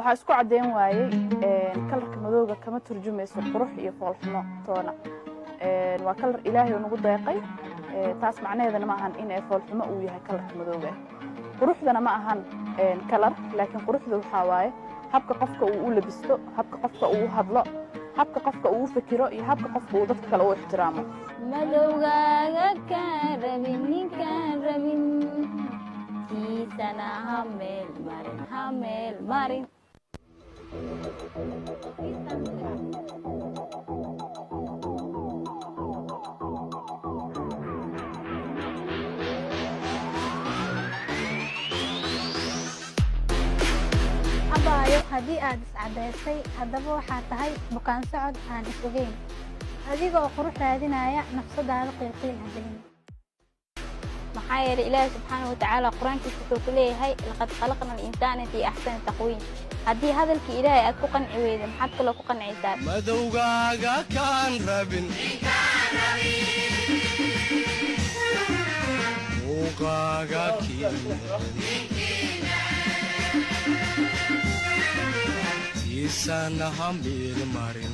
waxa isku cadeyn waayay kalarka madowga kama turjumayso qurux iyo foolxumo toona waa kalar ilaahay uu nagu deeqay taas macnaheedana ma ahan in foolxumo uu yahay kalarka madowga quruxdana ma ahan kalar laakiin quruxdu waxa waaye habka qofka uu u labisto habka qofka uu u hadlo habka qofka uu u fikiro iyo habka qofka uu dadka kale u ixtiraamo madowgaaga ka rabin ninkaan rabin kiisana ha meel marin abaayo haddii aad iscadaysay haddaba waxaa tahay bukaan socod aan is ogeyn adiga oo qurux raadinaya nafsadaada qiilqiil hagelin maxaa yeelay ilaahay subxaanahu watacaala qur-aankiisa wuxuu ku leeyahay laqad khalaqna al-insaana fii axsani taqwiim haddii hadalkii ilaahay aad ku qanci weyda maxaad kaloo ku qancaysaa madowgaaga kaan rabin muuqaaga kiisana ha meel marin